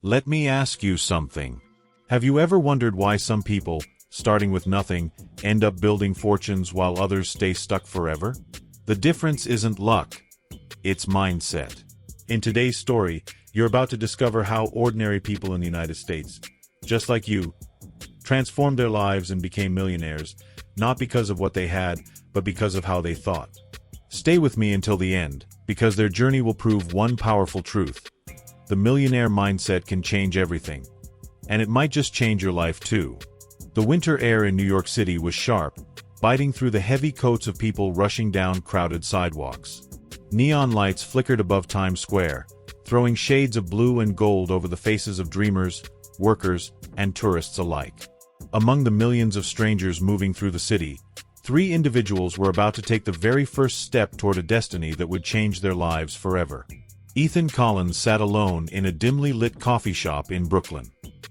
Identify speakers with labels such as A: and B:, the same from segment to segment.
A: Let me ask you something. Have you ever wondered why some people, starting with nothing, end up building fortunes while others stay stuck forever? The difference isn't luck. It's mindset. In today's story, you're about to discover how ordinary people in the United States, just like you, transformed their lives and became millionaires, not because of what they had, but because of how they thought. Stay with me until the end, because their journey will prove one powerful truth. The millionaire mindset can change everything. And it might just change your life too. The winter air in New York City was sharp, biting through the heavy coats of people rushing down crowded sidewalks. Neon lights flickered above Times Square, throwing shades of blue and gold over the faces of dreamers, workers, and tourists alike. Among the millions of strangers moving through the city, 3 individuals were about to take the very first step toward a destiny that would change their lives forever. Ethan Collins sat alone in a dimly lit coffee shop in Brooklyn.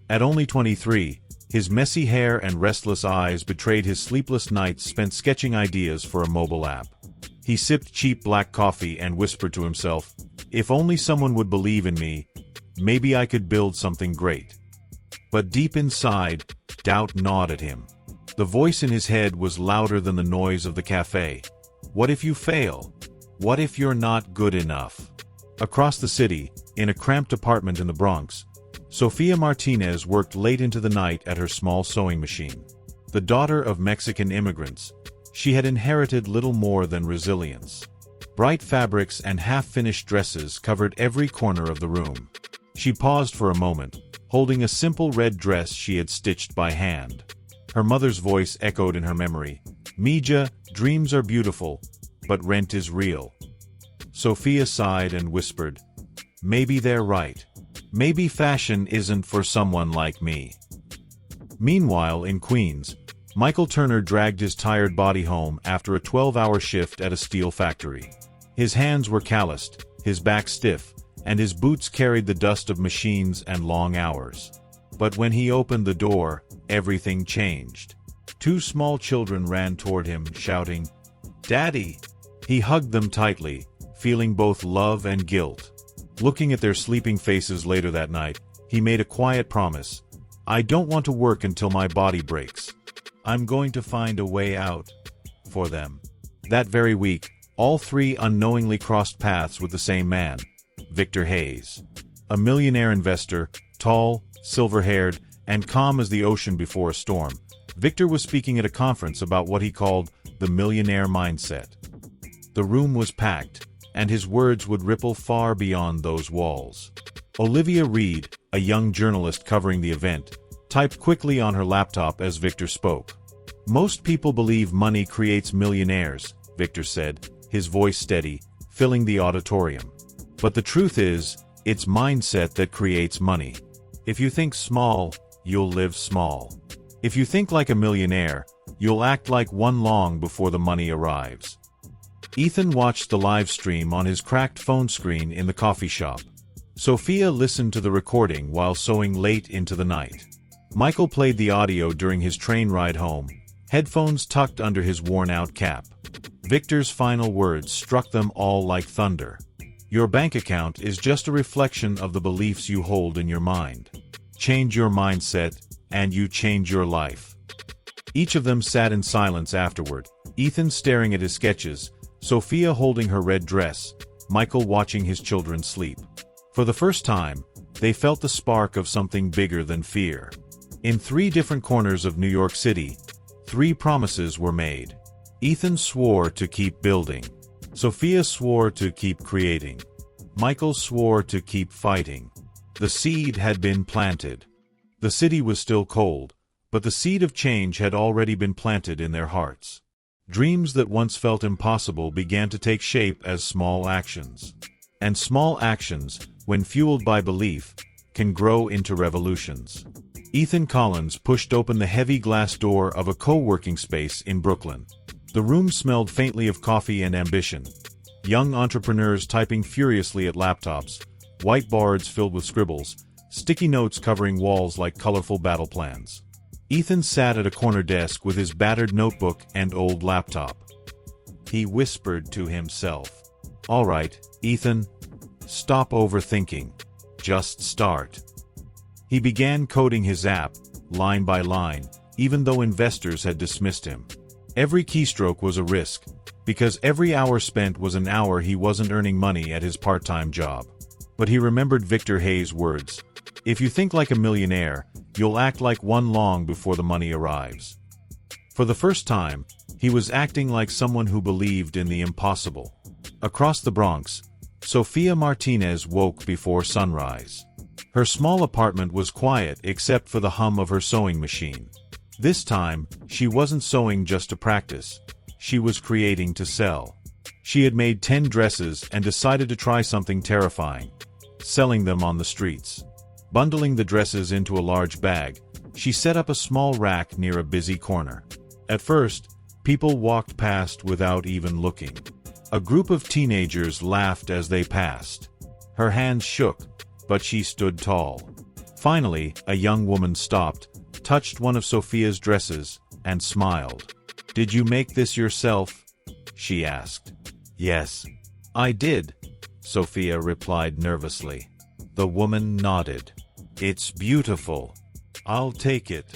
A: At only 23, his messy hair and restless eyes betrayed his sleepless nights spent sketching ideas for a mobile app. He sipped cheap black coffee and whispered to himself, "If only someone would believe in me, maybe I could build something great." But deep inside, doubt gnawed at him. The voice in his head was louder than the noise of the cafe. What if you fail? What if you're not good enough? Across the city, in a cramped apartment in the Bronx, Sofia Martinez worked late into the night at her small sewing machine. The daughter of Mexican immigrants, she had inherited little more than resilience. Bright fabrics and half-finished dresses covered every corner of the room. She paused for a moment, holding a simple red dress she had stitched by hand. Her mother's voice echoed in her memory. "Mija, dreams are beautiful, but rent is real." Sophia sighed and whispered, "Maybe they're right. Maybe fashion isn't for someone like me." Meanwhile, in Queens, Michael Turner dragged his tired body home after a 12-hour shift at a steel factory. His hands were calloused, his back stiff, and his boots carried the dust of machines and long hours. But when he opened the door, everything changed. 2 small children ran toward him, shouting, "Daddy!" He hugged them tightly, feeling both love and guilt. Looking at their sleeping faces later that night, he made a quiet promise. "I don't want to work until my body breaks. I'm going to find a way out for them." That very week, all 3 unknowingly crossed paths with the same man, Victor Hayes. A millionaire investor, tall, silver-haired, and calm as the ocean before a storm, Victor was speaking at a conference about what he called the millionaire mindset. The room was packed, and his words would ripple far beyond those walls. Olivia Reed, a young journalist covering the event, typed quickly on her laptop as Victor spoke. "Most people believe money creates millionaires," Victor said, his voice steady, filling the auditorium. "But the truth is, it's mindset that creates money. If you think small, you'll live small. If you think like a millionaire, you'll act like one long before the money arrives." Ethan watched the live stream on his cracked phone screen in the coffee shop. Sophia listened to the recording while sewing late into the night. Michael played the audio during his train ride home, headphones tucked under his worn-out cap. Victor's final words struck them all like thunder. "Your bank account is just a reflection of the beliefs you hold in your mind. Change your mindset, and you change your life." Each of them sat in silence afterward, Ethan staring at his sketches, Sophia holding her red dress, Michael watching his children sleep. For the first time, they felt the spark of something bigger than fear. In 3 different corners of New York City, 3 promises were made. Ethan swore to keep building. Sophia swore to keep creating. Michael swore to keep fighting. The seed had been planted. The city was still cold, but the seed of change had already been planted in their hearts. Dreams that once felt impossible began to take shape as small actions. And small actions, when fueled by belief, can grow into revolutions. Ethan Collins pushed open the heavy glass door of a co-working space in Brooklyn. The room smelled faintly of coffee and ambition. Young entrepreneurs typing furiously at laptops, whiteboards filled with scribbles, sticky notes covering walls like colorful battle plans. Ethan sat at a corner desk with his battered notebook and old laptop. He whispered to himself, "All right, Ethan, stop overthinking. Just start." He began coding his app, line by line, even though investors had dismissed him. Every keystroke was a risk, because every hour spent was an hour he wasn't earning money at his part-time job. But he remembered Victor Hayes' words, "If you think like a millionaire, you'll act like one long before the money arrives." For the first time, he was acting like someone who believed in the impossible. Across the Bronx, Sofia Martinez woke before sunrise. Her small apartment was quiet except for the hum of her sewing machine. This time, she wasn't sewing just to practice. She was creating to sell. She had made 10 dresses and decided to try something terrifying: selling them on the streets. Bundling the dresses into a large bag, she set up a small rack near a busy corner. At first, people walked past without even looking. A group of teenagers laughed as they passed. Her hands shook, but she stood tall. Finally, a young woman stopped, touched one of Sofia's dresses, and smiled. "Did you make this yourself?" she asked. "Yes, I did," Sofia replied nervously. The woman nodded. "It's beautiful. I'll take it."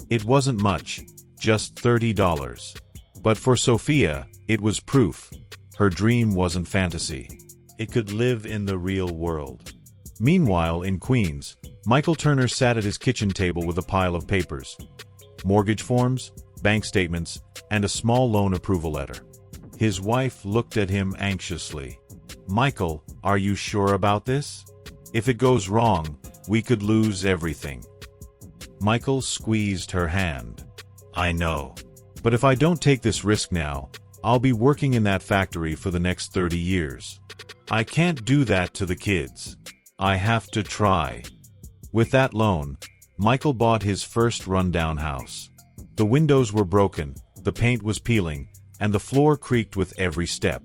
A: It wasn't much, just $30. But for Sofia, it was proof. Her dream wasn't fantasy. It could live in the real world. Meanwhile, in Queens, Michael Turner sat at his kitchen table with a pile of papers: mortgage forms, bank statements, and a small loan approval letter. His wife looked at him anxiously. "Michael, are you sure about this? If it goes wrong, we could lose everything." Michael squeezed her hand. "I know. But if I don't take this risk now, I'll be working in that factory for the next 30 years. I can't do that to the kids. I have to try." With that loan, Michael bought his first rundown house. The windows were broken, the paint was peeling, and the floor creaked with every step.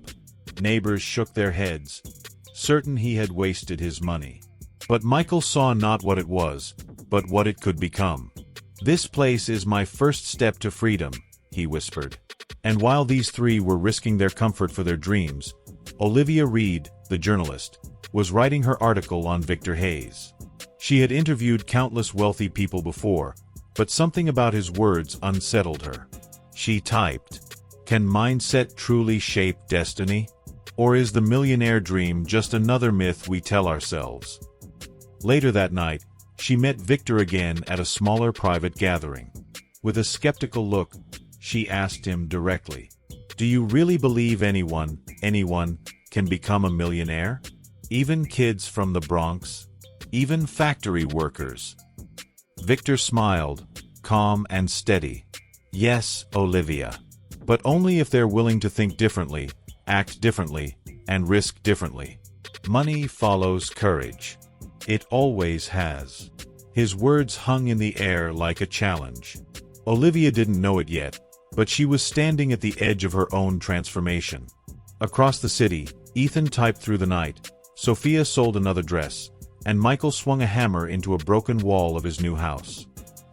A: Neighbors shook their heads, certain he had wasted his money. But Michael saw not what it was, but what it could become. "This place is my first step to freedom," he whispered. And while these three were risking their comfort for their dreams, Olivia Reed, the journalist, was writing her article on Victor Hayes. She had interviewed countless wealthy people before, but something about his words unsettled her. She typed, "Can mindset truly shape destiny? Or is the millionaire dream just another myth we tell ourselves?" Later that night, she met Victor again at a smaller private gathering. With a skeptical look, she asked him directly, "Do you really believe anyone can become a millionaire? Even kids from the Bronx? Even factory workers?" Victor smiled, calm and steady. "Yes, Olivia. But only if they're willing to think differently, act differently, and risk differently. Money follows courage. It always has." His words hung in the air like a challenge. Olivia didn't know it yet, but she was standing at the edge of her own transformation. Across the city, Ethan typed through the night, Sofia sold another dress, and Michael swung a hammer into a broken wall of his new house.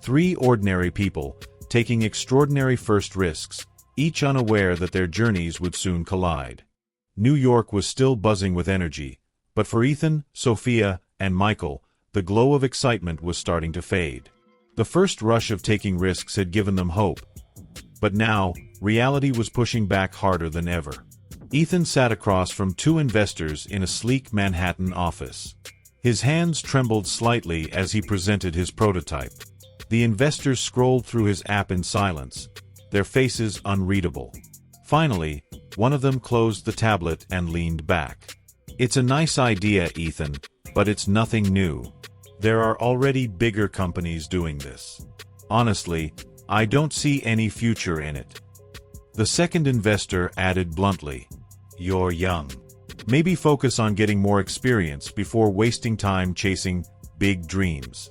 A: Three ordinary people, taking extraordinary first risks, each unaware that their journeys would soon collide. New York was still buzzing with energy, but for Ethan, Sofia, and Michael, the glow of excitement was starting to fade. The first rush of taking risks had given them hope, but now, reality was pushing back harder than ever. Ethan sat across from two investors in a sleek Manhattan office. His hands trembled slightly as he presented his prototype. The investors scrolled through his app in silence, their faces unreadable. Finally, one of them closed the tablet and leaned back. "It's a nice idea, Ethan, but it's nothing new. There are already bigger companies doing this. Honestly, I don't see any future in it." The second investor added bluntly, "You're young. Maybe focus on getting more experience before wasting time chasing big dreams."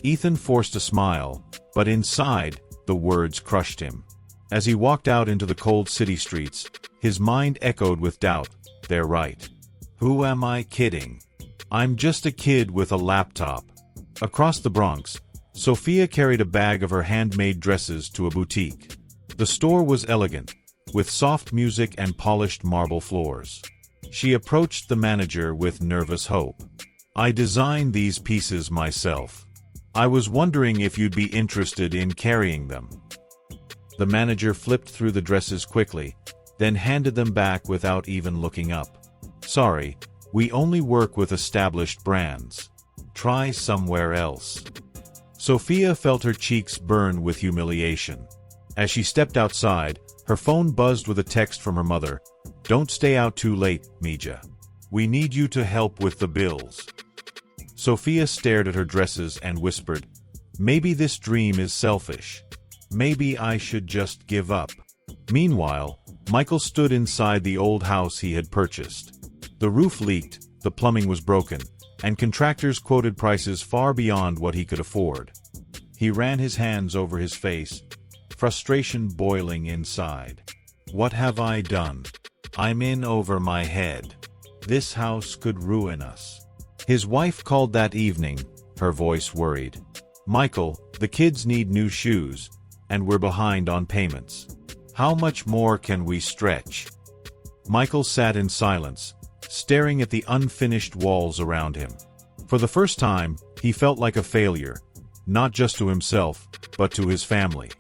A: Ethan forced a smile, but inside, the words crushed him. As he walked out into the cold city streets, his mind echoed with doubt. "They're right. Who am I kidding? I'm just a kid with a laptop." Across the Bronx, Sofia carried a bag of her handmade dresses to a boutique. The store was elegant, with soft music and polished marble floors. She approached the manager with nervous hope. "I designed these pieces myself. I was wondering if you'd be interested in carrying them. The manager flipped through the dresses quickly, then handed them back without even looking up. Sorry, we only work with established brands. Try somewhere else. Sophia felt her cheeks burn with humiliation. As she stepped outside, her phone buzzed with a text from her mother. Don't stay out too late, Mija. We need you to help with the bills. Sophia stared at her dresses and whispered, maybe this dream is selfish. Maybe I should just give up. Meanwhile, Michael stood inside the old house he had purchased. The roof leaked, the plumbing was broken, and contractors quoted prices far beyond what he could afford. He ran his hands over his face, frustration boiling inside. What have I done? I'm in over my head. This house could ruin us. His wife called that evening, her voice worried. Michael, the kids need new shoes, and we're behind on payments. How much more can we stretch? Michael sat in silence, staring at the unfinished walls around him. For the first time, he felt like a failure, not just to himself, but to his family.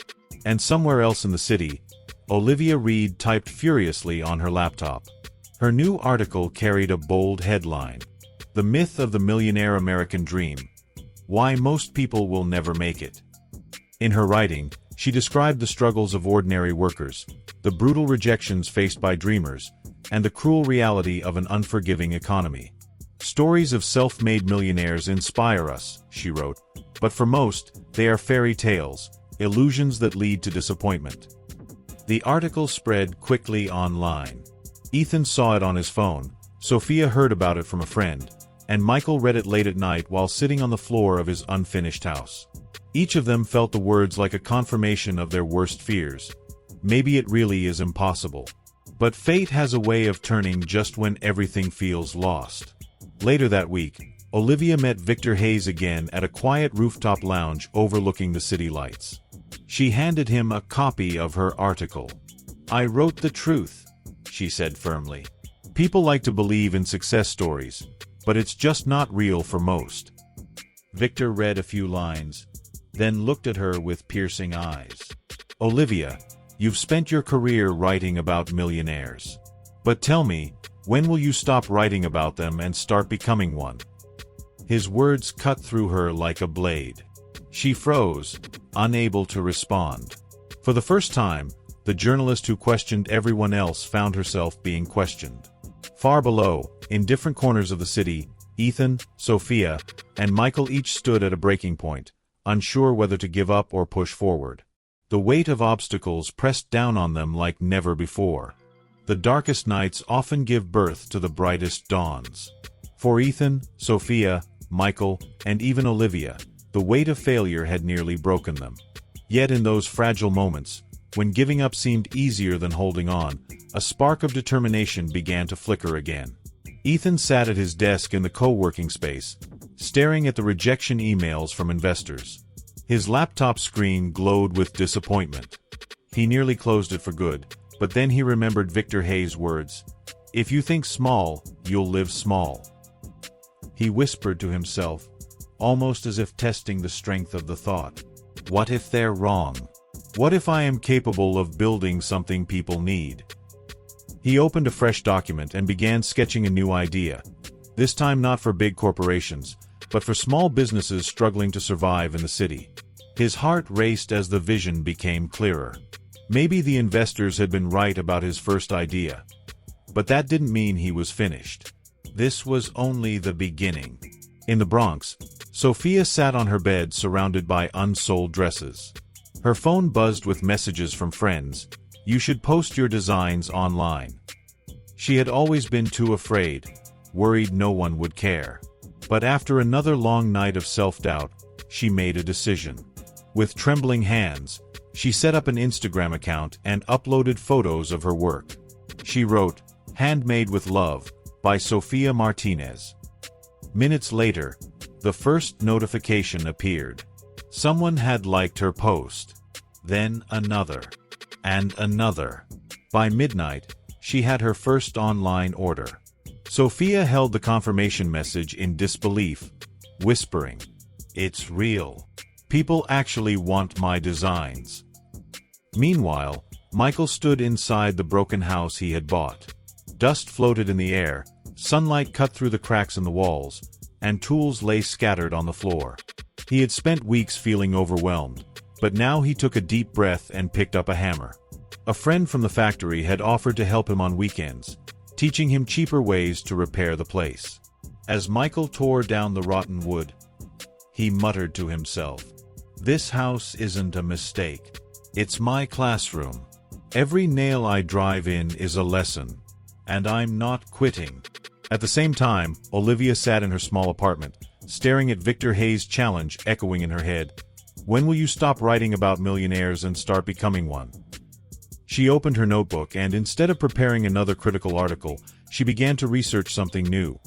A: And somewhere else in the city, Olivia Reed typed furiously on her laptop. Her new article carried a bold headline. The myth of the millionaire American dream. Why most people will never make it. In her writing, she described the struggles of ordinary workers, the brutal rejections faced by dreamers, and the cruel reality of an unforgiving economy. Stories of self-made millionaires inspire us, she wrote, but for most, they are fairy tales, illusions that lead to disappointment. The article spread quickly online. Ethan saw it on his phone, Sophia heard about it from a friend, and Michael read it late at night while sitting on the floor of his unfinished house. Each of them felt the words like a confirmation of their worst fears. Maybe it really is impossible. But fate has a way of turning just when everything feels lost. Later that week, Olivia met Victor Hayes again at a quiet rooftop lounge overlooking the city lights. She handed him a copy of her article. I wrote the truth, she said firmly. People like to believe in success stories, but it's just not real for most. Victor read a few lines, then looked at her with piercing eyes. Olivia, you've spent your career writing about millionaires. But tell me, when will you stop writing about them and start becoming one? His words cut through her like a blade. She froze, unable to respond. For the first time, the journalist who questioned everyone else found herself being questioned. Far below, in different corners of the city, Ethan, Sophia, and Michael each stood at a breaking point, unsure whether to give up or push forward. The weight of obstacles pressed down on them like never before. The darkest nights often give birth to the brightest dawns. For Ethan, Sophia, Michael, and even Olivia, the weight of failure had nearly broken them. Yet in those fragile moments, when giving up seemed easier than holding on, a spark of determination began to flicker again. Ethan sat at his desk in the co-working space, staring at the rejection emails from investors. His laptop screen glowed with disappointment. He nearly closed it for good, but then he remembered Victor Hayes' words, "If you think small, you'll live small." He whispered to himself, almost as if testing the strength of the thought. What if they're wrong? What if I am capable of building something people need? He opened a fresh document and began sketching a new idea, this time not for big corporations, but for small businesses struggling to survive in the city. His heart raced as the vision became clearer. Maybe the investors had been right about his first idea, but that didn't mean he was finished. This was only the beginning. In the Bronx, Sophia sat on her bed surrounded by unsold dresses. Her phone buzzed with messages from friends. You should post your designs online. She had always been too afraid, worried no one would care. But after another long night of self-doubt, she made a decision. With trembling hands, she set up an Instagram account and uploaded photos of her work. She wrote, "Handmade with Love," by Sophia Martinez. Minutes later, the first notification appeared. Someone had liked her post. Then another. And another. By midnight, she had her first online order. Sophia held the confirmation message in disbelief, whispering, It's real. People actually want my designs. Meanwhile, Michael stood inside the broken house he had bought. Dust floated in the air, sunlight cut through the cracks in the walls, and tools lay scattered on the floor. He had spent weeks feeling overwhelmed, but now he took a deep breath and picked up a hammer. A friend from the factory had offered to help him on weekends, teaching him cheaper ways to repair the place. As Michael tore down the rotten wood, he muttered to himself, "This house isn't a mistake. It's my classroom. Every nail I drive in is a lesson, and I'm not quitting." At the same time, Olivia sat in her small apartment, staring at Victor Hayes' challenge echoing in her head. When will you stop writing about millionaires and start becoming one? She opened her notebook and instead of preparing another critical article, she began to research something new.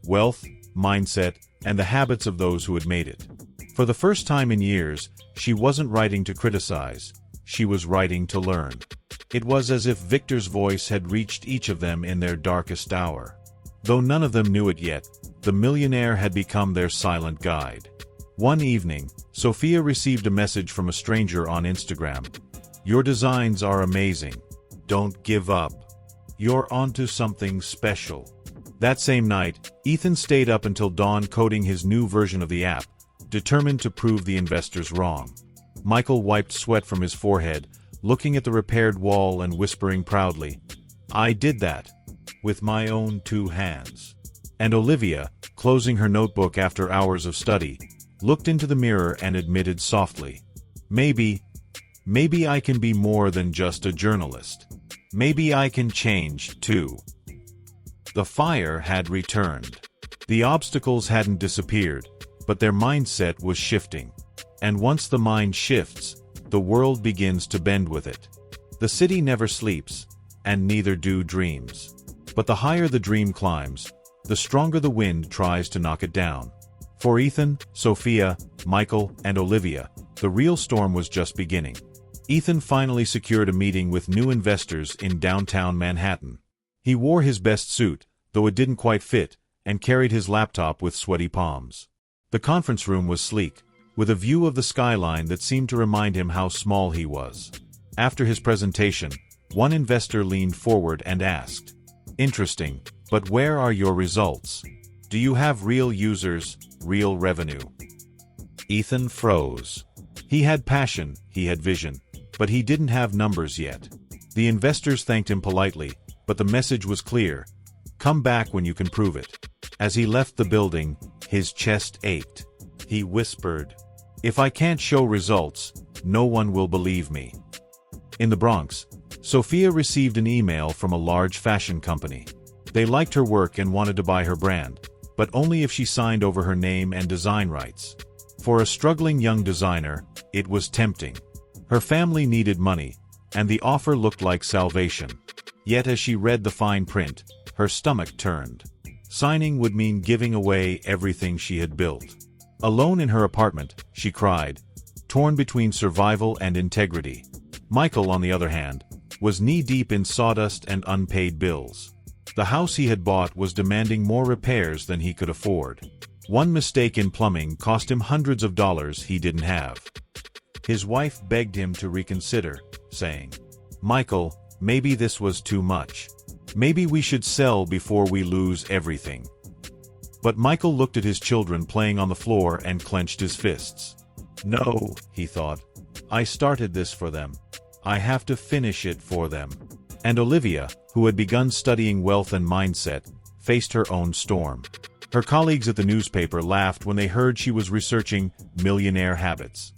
A: Wealth, mindset, and the habits of those who had made it. For the first time in years, she wasn't writing to criticize, she was writing to learn. It was as if Victor's voice had reached each of them in their darkest hour. Though none of them knew it yet, the millionaire had become their silent guide. One evening, Sophia received a message from a stranger on Instagram. "Your designs are amazing. Don't give up. You're onto something special." That same night, Ethan stayed up until dawn coding his new version of the app, determined to prove the investors wrong. Michael wiped sweat from his forehead, looking at the repaired wall and whispering proudly, "I did that. With my own 2 hands." And Olivia, closing her notebook after hours of study, looked into the mirror and admitted softly, Maybe I can be more than just a journalist. Maybe I can change, too." The fire had returned. The obstacles hadn't disappeared, but their mindset was shifting. And once the mind shifts, the world begins to bend with it. The city never sleeps, and neither do dreams. But the higher the dream climbs, the stronger the wind tries to knock it down. For Ethan, Sophia, Michael, and Olivia, the real storm was just beginning. Ethan finally secured a meeting with new investors in downtown Manhattan. He wore his best suit, though it didn't quite fit, and carried his laptop with sweaty palms. The conference room was sleek, with a view of the skyline that seemed to remind him how small he was. After his presentation, one investor leaned forward and asked, "Interesting, but where are your results? Do you have real users, real revenue?" Ethan froze. He had passion, he had vision, but he didn't have numbers yet. The investors thanked him politely, but the message was clear. Come back when you can prove it. As he left the building, his chest ached. He whispered, "If I can't show results, no one will believe me." In the Bronx, Sophia received an email from a large fashion company. They liked her work and wanted to buy her brand, but only if she signed over her name and design rights. For a struggling young designer, it was tempting. Her family needed money, and the offer looked like salvation. Yet as she read the fine print, her stomach turned. Signing would mean giving away everything she had built. Alone in her apartment, she cried, torn between survival and integrity. Michael, on the other hand, was knee-deep in sawdust and unpaid bills. The house he had bought was demanding more repairs than he could afford. One mistake in plumbing cost him hundreds of dollars he didn't have. His wife begged him to reconsider, saying, "Michael, maybe this was too much. Maybe we should sell before we lose everything." But Michael looked at his children playing on the floor and clenched his fists. "No," he thought. "I started this for them. I have to finish it for them." And Olivia, who had begun studying wealth and mindset, faced her own storm. Her colleagues at the newspaper laughed when they heard she was researching millionaire habits.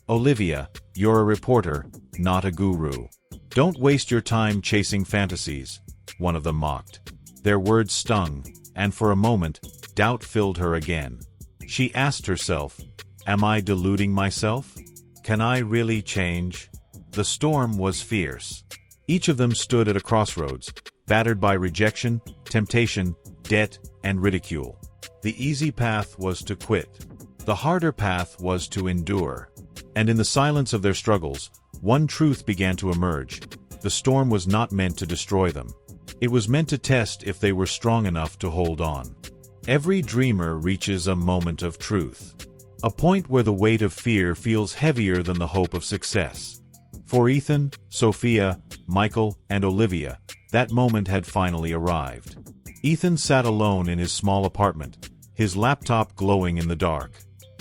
A: "Olivia, you're a reporter, not a guru. Don't waste your time chasing fantasies," one of them mocked. Their words stung, and for a moment, doubt filled her again. She asked herself, "Am I deluding myself? Can I really change?" The storm was fierce. Each of them stood at a crossroads, battered by rejection, temptation, debt, and ridicule. The easy path was to quit. The harder path was to endure. And in the silence of their struggles, one truth began to emerge. The storm was not meant to destroy them. It was meant to test if they were strong enough to hold on. Every dreamer reaches a moment of truth. A point where the weight of fear feels heavier than the hope of success. For Ethan, Sophia, Michael, and Olivia, that moment had finally arrived. Ethan sat alone in his small apartment, his laptop glowing in the dark.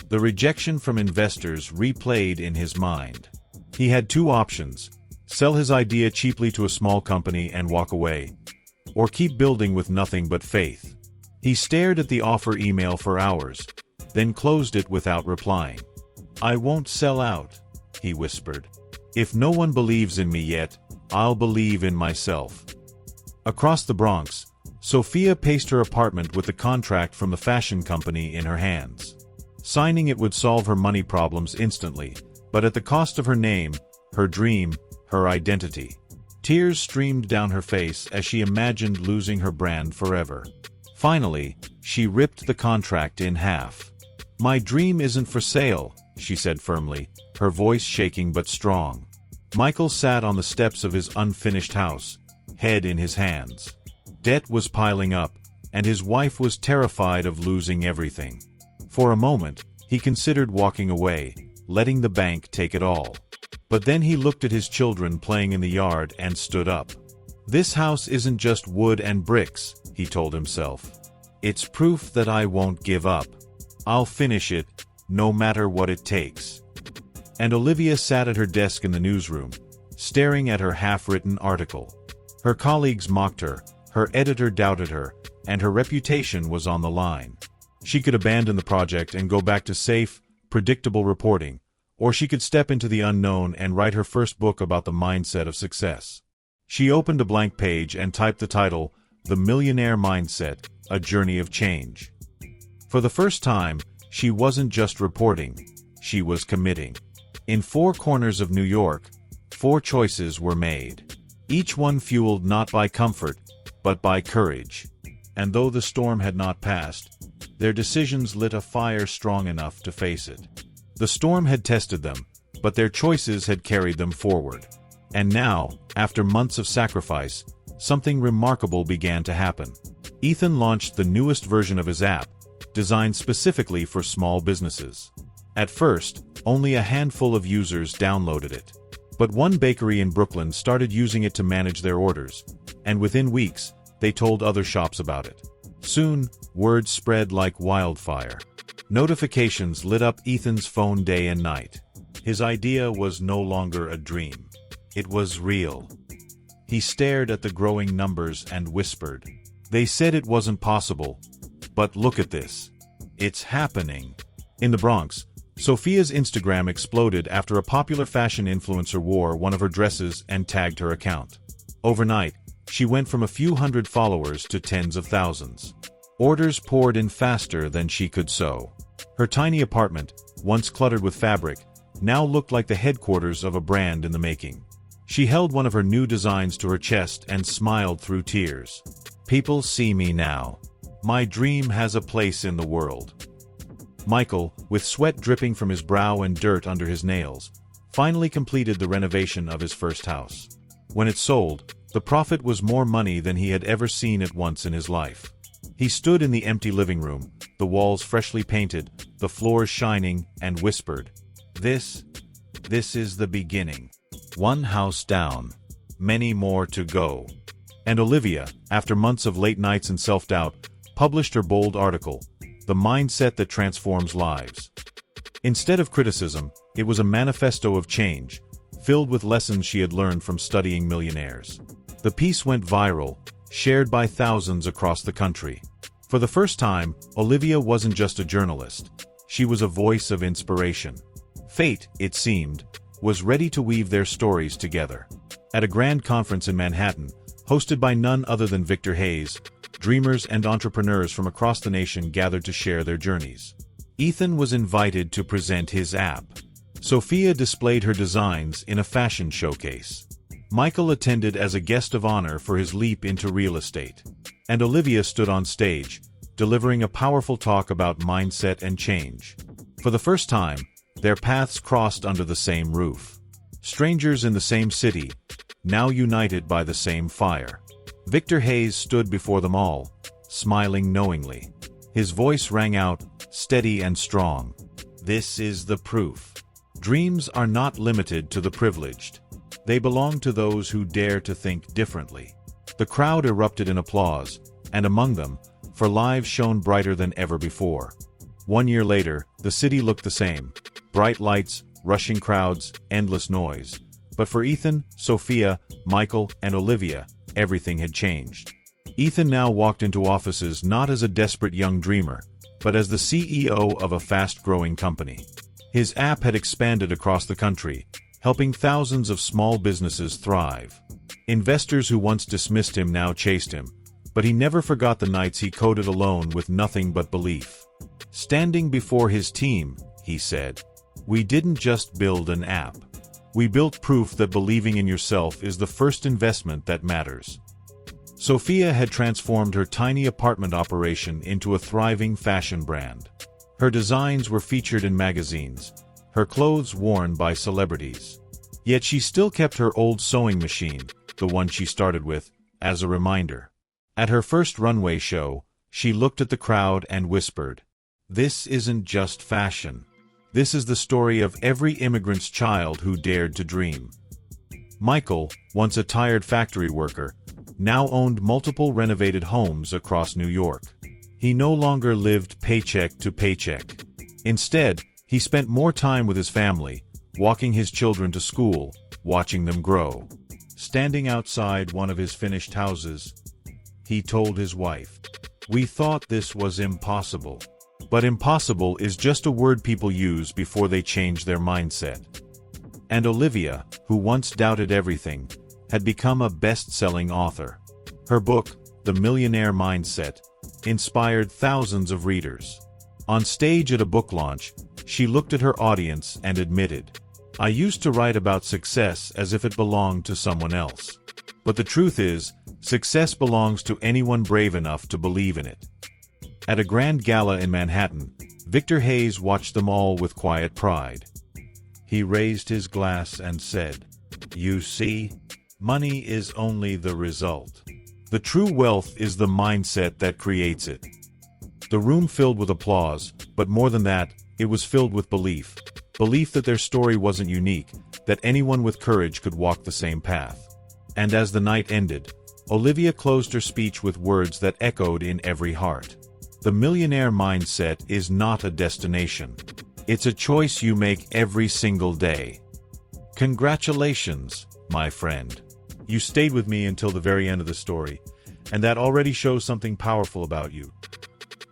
A: The rejection from investors replayed in his mind. He had two options: sell his idea cheaply to a small company and walk away, or keep building with nothing but faith. He stared at the offer email for hours, then closed it without replying. "I won't sell out," he whispered. "If no one believes in me yet, I'll believe in myself." Across the Bronx, Sophia paced her apartment with the contract from the fashion company in her hands. Signing it would solve her money problems instantly, but at the cost of her name, her dream, her identity. Tears streamed down her face as she imagined losing her brand forever. Finally, she ripped the contract in half. "My dream isn't for sale," she said firmly, her voice shaking but strong. Michael sat on the steps of his unfinished house, head in his hands. Debt was piling up, and his wife was terrified of losing everything. For a moment, he considered walking away, letting the bank take it all. But then he looked at his children playing in the yard and stood up. "This house isn't just wood and bricks," he told himself. "It's proof that I won't give up. I'll finish it, no matter what it takes." And Olivia sat at her desk in the newsroom, staring at her half-written article. Her colleagues mocked her, her editor doubted her, and her reputation was on the line. She could abandon the project and go back to safe, predictable reporting, or she could step into the unknown and write her first book about the mindset of success. She opened a blank page and typed the title, "The Millionaire Mindset, A Journey of Change." For the first time, she wasn't just reporting, she was committing. In 4 corners of New York, 4 choices were made. Each one fueled not by comfort, but by courage. And though the storm had not passed, their decisions lit a fire strong enough to face it. The storm had tested them, but their choices had carried them forward. And now, after months of sacrifice, something remarkable began to happen. Ethan launched the newest version of his app, designed specifically for small businesses. At first, only a handful of users downloaded it. But one bakery in Brooklyn started using it to manage their orders, and within weeks, they told other shops about it. Soon, word spread like wildfire. Notifications lit up Ethan's phone day and night. His idea was no longer a dream. It was real. He stared at the growing numbers and whispered, "They said it wasn't possible, but look at this. It's happening." In the Bronx, Sophia's Instagram exploded after a popular fashion influencer wore one of her dresses and tagged her account. Overnight, she went from a few hundred followers to tens of thousands. Orders poured in faster than she could sew. Her tiny apartment, once cluttered with fabric, now looked like the headquarters of a brand in the making. She held one of her new designs to her chest and smiled through tears. "People see me now. My dream has a place in the world." Michael, with sweat dripping from his brow and dirt under his nails, finally completed the renovation of his first house. When it sold, the profit was more money than he had ever seen at once in his life. He stood in the empty living room, the walls freshly painted, the floors shining, and whispered, This is the beginning. One house down, many more to go." And Olivia, after months of late nights and self-doubt, published her bold article, "The Mindset That Transforms Lives." Instead of criticism, it was a manifesto of change, filled with lessons she had learned from studying Millionaires. The piece went viral, shared by thousands across the country. For the first time, Olivia wasn't just a journalist. She was a voice of inspiration. Fate, it seemed, was ready to weave their stories together. At a grand conference in Manhattan, hosted by none other than Victor Hayes, dreamers and entrepreneurs from across the nation gathered to share their journeys. Ethan was invited to present his app. Sophia displayed her designs in a fashion showcase. Michael attended as a guest of honor for his leap into real estate. And Olivia stood on stage, delivering a powerful talk about mindset and change. For the first time, their paths crossed under the same roof. Strangers in the same city, now united by the same fire. Victor Hayes stood before them all, smiling knowingly. His voice rang out, steady and strong. This is the proof. Dreams are not limited to the privileged. They belong to those who dare to think differently. The crowd erupted in applause, and among them, for lives shone brighter than ever before. 1 year later, the city looked the same. Bright lights, rushing crowds, endless noise. But for Ethan, Sophia, Michael, and Olivia, everything had changed. Ethan now walked into offices not as a desperate young dreamer, but as the CEO of a fast-growing company. His app had expanded across the country, helping thousands of small businesses thrive. Investors who once dismissed him now chased him, but he never forgot the nights he coded alone with nothing but belief. Standing before his team, he said, "We didn't just build an app. We built proof that believing in yourself is the first investment that matters." Sophia had transformed her tiny apartment operation into a thriving fashion brand. Her designs were featured in magazines, her clothes worn by celebrities. Yet she still kept her old sewing machine, the one she started with, as a reminder. At her first runway show, she looked at the crowd and whispered, "This isn't just fashion. This is the story of every immigrant's child who dared to dream." Michael, once a tired factory worker, now owned multiple renovated homes across New York. He no longer lived paycheck to paycheck. Instead, he spent more time with his family, walking his children to school, watching them grow. Standing outside one of his finished houses, he told his wife, "We thought this was impossible." But impossible is just a word people use before they change their mindset. And Olivia, who once doubted everything, had become a best-selling author. Her book, The Millionaire Mindset, inspired thousands of readers. On stage at a book launch, she looked at her audience and admitted, "I used to write about success as if it belonged to someone else. But the truth is, success belongs to anyone brave enough to believe in it." At a grand gala in Manhattan, Victor Hayes watched them all with quiet pride. He raised his glass and said, "You see, money is only the result. The true wealth is the mindset that creates it." The room filled with applause, but more than that, it was filled with belief. Belief that their story wasn't unique, that anyone with courage could walk the same path. And as the night ended, Olivia closed her speech with words that echoed in every heart. The millionaire mindset is not a destination. It's a choice you make every single day. Congratulations, my friend. You stayed with me until the very end of the story, and that already shows something powerful about you.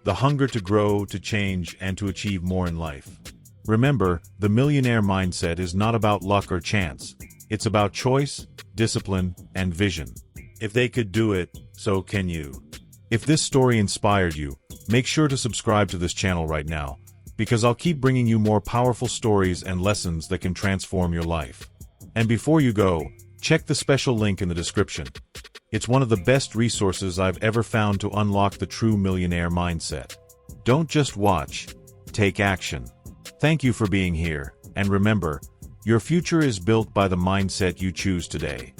A: The hunger to grow, to change, and to achieve more in life. Remember, the millionaire mindset is not about luck or chance. It's about choice, discipline, and vision. If they could do it, so can you. If this story inspired you, make sure to subscribe to this channel right now, because I'll keep bringing you more powerful stories and lessons that can transform your life. And before you go, check the special link in the description. It's one of the best resources I've ever found to unlock the true millionaire mindset. Don't just watch, take action. Thank you for being here, and remember, your future is built by the mindset you choose today.